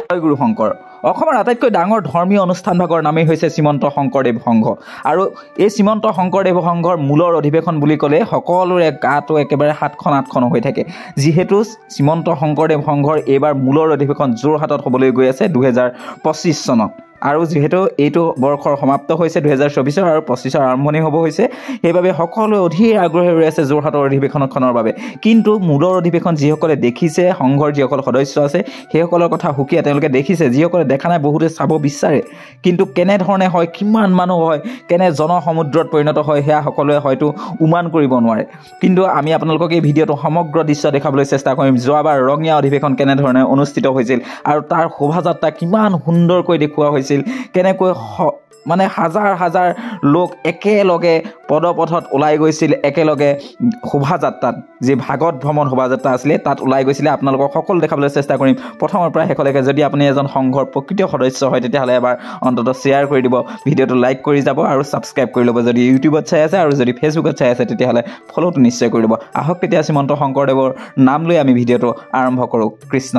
জয়গুৰু শংকৰ অসমৰ আটাইতকৈ ডাঙৰ ধৰ্মীয় অনুষ্ঠানভাগৰ নামেই হৈছে শ্ৰীমন্ত শংকৰদেৱ সংঘ আৰু এই শ্ৰীমন্ত শংকৰদেৱ সংঘৰ মূলৰ অধিৱেশন বুলি ক'লে সকলোৰে গাটো একেবাৰে 7খন 8খন হৈ থাকে যিহেতু শ্ৰীমন্ত শংকৰদেৱ সংঘৰ এইবাৰ মূলৰ অধিৱেশন যোৰহাটত হ'বলৈ গৈ আছে 2025 চনত আৰু যেহেতু এইটো বৰ্ষৰ সমাপ্ত হৈছে 2024 আৰু 25 আৰম্ভণি হ'ব হৈছে সেইবাবে সকলোৱে অধীৰ আগ্ৰহে ৰৈ আছে যোৰহাটৰ অধিৱেশনখনৰ বাবে কিন্তু মূলৰ অধিৱেশন যিসকলে দেখিছে সংঘৰ যিসকল সদস্য আছে সেইসকলৰ কথা হুকিয়া তেওঁলোকে দেখিছে যিসকলে দেখা নাই বহুতে চাব বিচাৰে কিন্তু কেনেধৰণে হয় কিমান মানুহ হয় কেনে জনসমুদ্ৰত পৰিণত হয় সেয়া সকলোৱে হয়তো উমান কৰিব নোৱাৰে কিন্তু আমি আপোনালোকক এই ভিডিঅ'টো সমগ্ৰ দৃশ্য দেখাবলৈ চেষ্টা কৰিম যোৱাবাৰ ৰঙিয়া অধিৱেশন কেনেধৰণে অনুষ্ঠিত হৈছিল আৰু তাৰ শোভাযাত্ৰা কিমান সুন্দৰকৈ দেখুওৱা হৈছিল কেনেকৈ মানে হাজাৰ হাজাৰ লোক একেলগে পদপথত ওলাই গৈছিল একেলগে শোভাযাত্ৰাত যে ভাগত ভ্ৰমণ শোভাযাত্ৰা আছিলে তাত ওলাই গৈছিলে আপোনালোকক সকলো দেখাবলৈ চেষ্টা কৰিম প্ৰথমৰ পৰা শেষলৈকে যদি আপুনি এজন সংঘৰ প্ৰকৃত সদস্য হয় তেতিয়াহ'লে এবাৰ অন্ততঃ শ্বেয়াৰ কৰি দিব ভিডিঅ'টো লাইক কৰি যাব আৰু ছাবস্ক্ৰাইব কৰি ল'ব যদি ইউটিউবত চাই আছে আৰু যদি ফেচবুকত চাই আছে তেতিয়াহ'লে ফ'ল'টো নিশ্চয় কৰি ল'ব আহক তেতিয়া শ্ৰীমন্ত শংকৰদেৱৰ নাম লৈ আমি ভিডিঅ'টো আৰম্ভ কৰোঁ কৃষ্ণ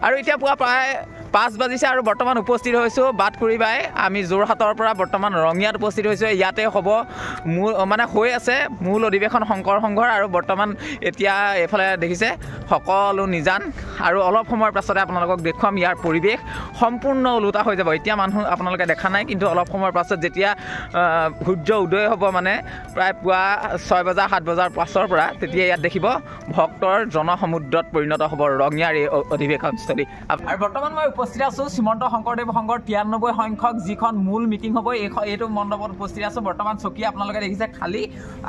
আৰু এতিয়া পুৱা প্ৰায় 5 বাজিছে আৰু বৰ্তমান উপস্থিত হৈছোঁ বাটকুৰি বাই আমি যোৰহাটৰ পৰা বৰ্তমান ৰঙিয়াত উপস্থিত হৈছোঁ ইয়াতে হ'ব মূল মানে হৈ আছে মূল অধিৱেশন শংকৰ সংঘৰ আৰু বৰ্তমান এতিয়া এইফালে দেখিছে সকলো নিজান আৰু অলপ সময়ৰ পাছতে আপোনালোকক দেখুৱাম ইয়াৰ পৰিৱেশ সম্পূৰ্ণ ওলোটা হৈ যাব এতিয়া মানুহ আপোনালোকে দেখা নাই কিন্তু অলপ সময়ৰ পাছত যেতিয়া সূৰ্য উদয় হ'ব মানে প্ৰায় পুৱা 6 বজা 7 বজাৰ পাছৰ পৰা তেতিয়া ইয়াত দেখিব ভক্তৰ জনসমুদ্ৰত পৰিণত হ'ব ৰঙিয়াৰ এই অধিৱেশনস্থলী আৰু বৰ্তমান মই উপস্থিত আছোঁ শ্ৰীমন্ত শংকৰদেৱ সংঘৰ 93 সংখ্যক যিখন মূল মিটিং হ'ব এইটো মণ্ডপত উপস্থিত আছোঁ বৰ্তমান চকী আপোনালোকে দেখিছে খালী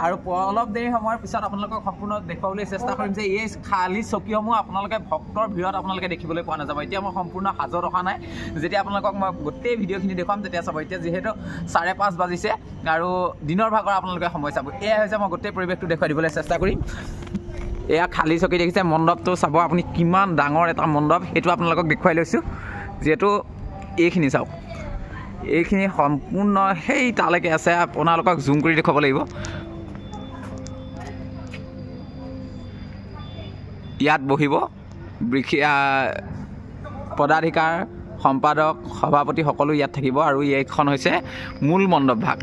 আৰু অলপ দেৰি সময়ৰ পিছত আপোনালোকক সম্পূৰ্ণ দেখুৱাবলৈ চেষ্টা কৰিম যে এই খালী চকীসমূহ আপোনালোকে ভক্তৰ ভিৰত আপোনালোকে দেখিবলৈ পোৱা নাযাব এতিয়া মই সম্পূৰ্ণ হাজত অহা নাই যেতিয়া আপোনালোকক মই গোটেই ভিডিঅ'খিনি দেখুৱাম তেতিয়া চাব এতিয়া যিহেতু 5:30 বাজিছে আৰু দিনৰ ভাগৰ আপোনালোকে সময় চাব এয়া হৈছে মই গোটেই পৰিৱেশটো দেখুৱাই দিবলৈ চেষ্টা কৰিম এয়া খালী চকী দেখিছে মণ্ডপটো চাব আপুনি কিমান ডাঙৰ এটা মণ্ডপ সেইটো আপোনালোকক দেখুৱাই লৈছোঁ যিহেতু এইখিনি চাওক এইখিনি সম্পূৰ্ণ সেই তালৈকে আছে আপোনালোকক জুম কৰি দেখুৱাব লাগিব ইয়াত বহিব পদাধিকাৰ সম্পাদক সভাপতি সকলো ইয়াত থাকিব আৰু এইখন হৈছে মূল মণ্ডপ ভাগ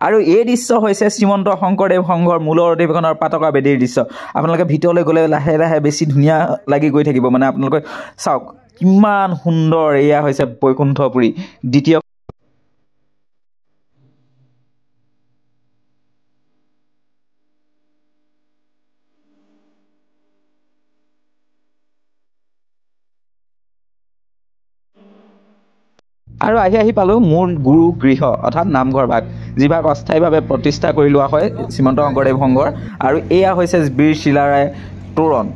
আৰু এই দৃশ্য হৈছে শ্ৰীমন্ত শংকৰদেৱ সংঘৰ মূলৰ অধিৱেশনৰ পাতকা বেদীৰ দৃশ্য আপোনালোকে ভিতৰলৈ গ'লে লাহে লাহে বেছি ধুনীয়া লাগি গৈ থাকিব মানে আপোনালোকে চাওক কিমান সুন্দৰ এয়া হৈছে বৈকুণ্ঠপুৰী দ্বিতীয় আৰু আহি পালোঁ মোৰ গুৰু গৃহ অৰ্থাৎ নামঘৰ ভাগ যিভাগ অস্থায়ীভাৱে প্ৰতিষ্ঠা কৰি লোৱা হয় শ্ৰীমন্ত শংকৰদেৱ সংঘৰ আৰু এয়া হৈছে বীৰ চিলাৰায় তোৰণ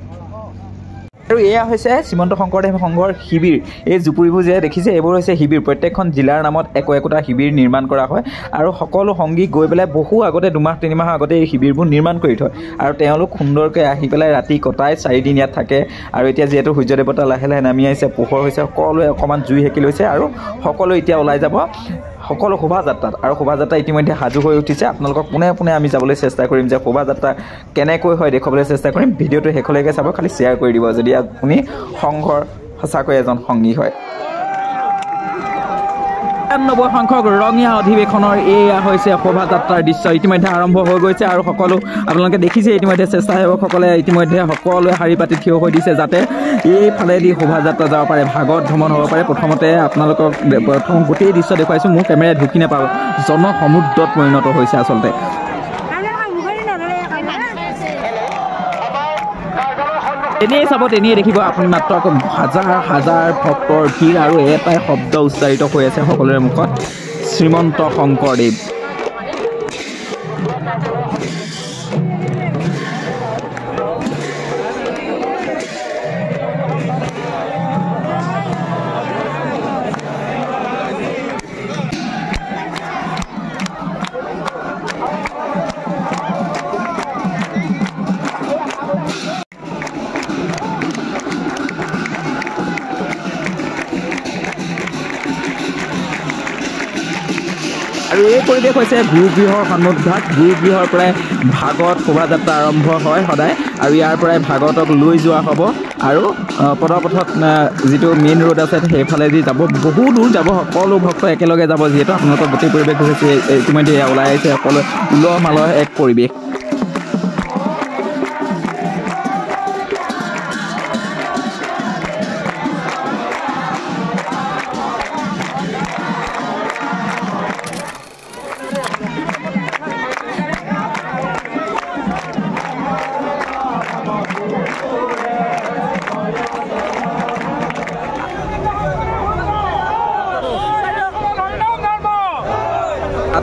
আৰু এয়া হৈছে শ্ৰীমন্ত শংকৰদেৱ সংঘৰ শিবিৰ এই জুপুৰিবোৰ যে দেখিছে এইবোৰ হৈছে শিবিৰ প্ৰত্যেকখন জিলাৰ নামত একোটা শিবিৰ নিৰ্মাণ কৰা হয় আৰু সকলো সংগী গৈ পেলাই বহু আগতে 2-3 মাহ আগতে এই শিবিৰবোৰ নিৰ্মাণ কৰি থয় আৰু তেওঁলোক সুন্দৰকৈ আহি পেলাই ৰাতি কটাই 4 দিন ইয়াত থাকে আৰু এতিয়া যিহেতু সূৰ্য দেৱতা লাহে লাহে নামি আহিছে পোহৰ হৈছে সকলোৱে অকণমান জুই সেকি লৈছে আৰু সকলো এতিয়া ওলাই যাব সকলো শোভাযাত্ৰাত আৰু শোভাযাত্ৰা ইতিমধ্যে সাজু হৈ উঠিছে আপোনালোকক পোনে পোনে আমি যাবলৈ চেষ্টা কৰিম যে শোভাযাত্ৰা কেনেকৈ হয় দেখুৱাবলৈ চেষ্টা কৰিম ভিডিঅ'টো শেষলৈকে চাব খালি শ্বেয়াৰ কৰি দিব যদি আপুনি সংঘৰ সঁচাকৈ এজন সংগী হয় 93 সংখ্যক ৰঙিয়া অধিৱেশনৰ এয়া হৈছে শোভাযাত্ৰাৰ দৃশ্য ইতিমধ্যে আৰম্ভ হৈ গৈছে আৰু সকলো আপোনালোকে দেখিছে ইতিমধ্যে স্বেচ্ছাসেৱকসকলে ইতিমধ্যে সকলোৱে শাৰী পাতি থিয় হৈ দিছে যাতে এইফালেদি শোভাযাত্ৰা যাব পাৰে ভাগত ভ্ৰমণ হ'ব পাৰে প্ৰথমতে আপোনালোকক প্ৰথম গোটেই দৃশ্য দেখুৱাইছোঁ মোৰ কেমেৰাত ঢুকি নাপাব জনসমুদ্ৰত পৰিণত হৈছে আচলতে এনেই চাব তেনেই দেখিব আপুনি মাত্ৰ হাজাৰ হাজাৰ ভক্তৰ ভিৰ আৰু এটাই শব্দ উচ্চাৰিত হৈ আছে সকলোৰে মুখত শ্ৰীমন্ত শংকৰদেৱ আৰু এই পৰিৱেশ হৈছে গুৰুগৃহৰ সন্মুখভাগ। গুৰুগৃহৰ পৰাই ভাগৱত শোভাযাত্ৰা আৰম্ভ হয় সদায়, আৰু ইয়াৰ পৰাই ভাগৱতক লৈ যোৱা হ'ব। আৰু পদপথত যিটো মেইন ৰোড আছে সেইফালেদি যাব, বহু দূৰ যাব, সকলো ভক্ত একেলগে যাব। যিহেতু আপোনালোকৰ গোটেই পৰিৱেশ হৈছে ইতিমধ্যে ওলাই আহিছে, সকলো উলহ মালহ এক পৰিৱেশ।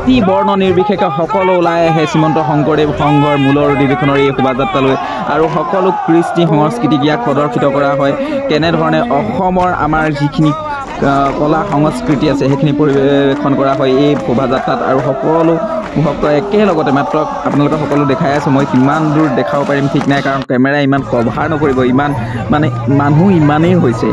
জাতি বৰ্ণ নিৰ্বিশেষে সকলো ওলাই আহে শ্ৰীমন্ত শংকৰদেৱ সংঘৰ মূলৰ অধিৱেশনৰ এই শোভাযাত্ৰালৈ, আৰু সকলো কৃষ্টি সংস্কৃতিক ইয়াক প্ৰদৰ্শিত কৰা হয়। কেনেধৰণে অসমৰ আমাৰ যিখিনি কলা সংস্কৃতি আছে সেইখিনি পৰিৱেশন কৰা হয় এই শোভাযাত্ৰাত, আৰু সকলো ভক্ত একেলগতে। মাত্ৰ আপোনালোকে সকলো দেখাই আছোঁ, মই কিমান দূৰ দেখাব পাৰিম ঠিক নাই, কাৰণ কেমেৰাই ইমান কভাৰ নকৰিব, ইমান মানে মানুহ ইমানেই হৈছে।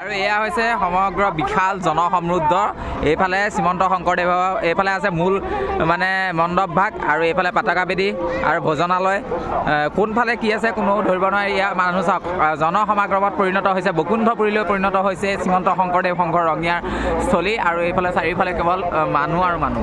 আৰু এয়া হৈছে সমগ্ৰ বিশাল জনসমৃদ্ধ। এইফালে শ্ৰীমন্ত শংকৰদেৱৰ, এইফালে আছে মূল মানে মণ্ডপ ভাগ, আৰু এইফালে পতাকা বেদী আৰু ভোজনালয়। কোনফালে কি আছে কোনো ধৰিব নোৱাৰে। ইয়াৰ মানুহ চাওক, জনসমাগমত পৰিণত হৈছে, বকুণ্ঠপুৰীলৈ পৰিণত হৈছে শ্ৰীমন্ত শংকৰদেৱ সংঘৰ ৰঙিয়াৰ স্থলী, আৰু এইফালে চাৰিওফালে কেৱল মানুহ আৰু মানুহ।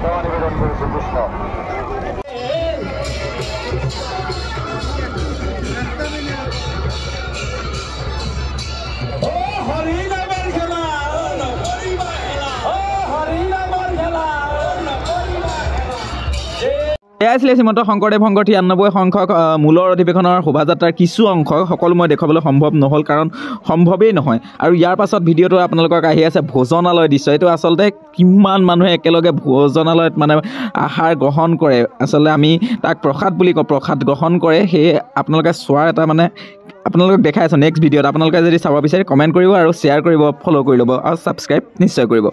এয়াই আছিলে শ্ৰীমন্ত শংকৰদেৱ সংঘৰ 93 সংখ্যক মূলৰ অধিৱেশনৰ শোভাযাত্ৰাৰ কিছু অংশ। সকলো মই দেখাবলৈ সম্ভৱ নহ'ল, কাৰণ সম্ভৱেই নহয়। আৰু ইয়াৰ পাছত ভিডিঅ'টো আপোনালোকক আহি আছে ভোজনালয় দৃশ্য। এইটো আচলতে কিমান মানুহে একেলগে ভোজনালয়ত মানে আহাৰ গ্ৰহণ কৰে, আচলতে আমি তাক প্ৰসাদ বুলি কওঁ, প্ৰসাদ গ্ৰহণ কৰে। সেয়ে আপোনালোকে চোৱাৰ এটা মানে আপোনালোকক দেখাই আছোঁ নেক্সট ভিডিঅ'ত। আপোনালোকে যদি চাব বিচাৰে কমেণ্ট কৰিব আৰু শ্বেয়াৰ কৰিব, ফ'ল' কৰি ল'ব আৰু ছাবস্ক্ৰাইব নিশ্চয় কৰিব।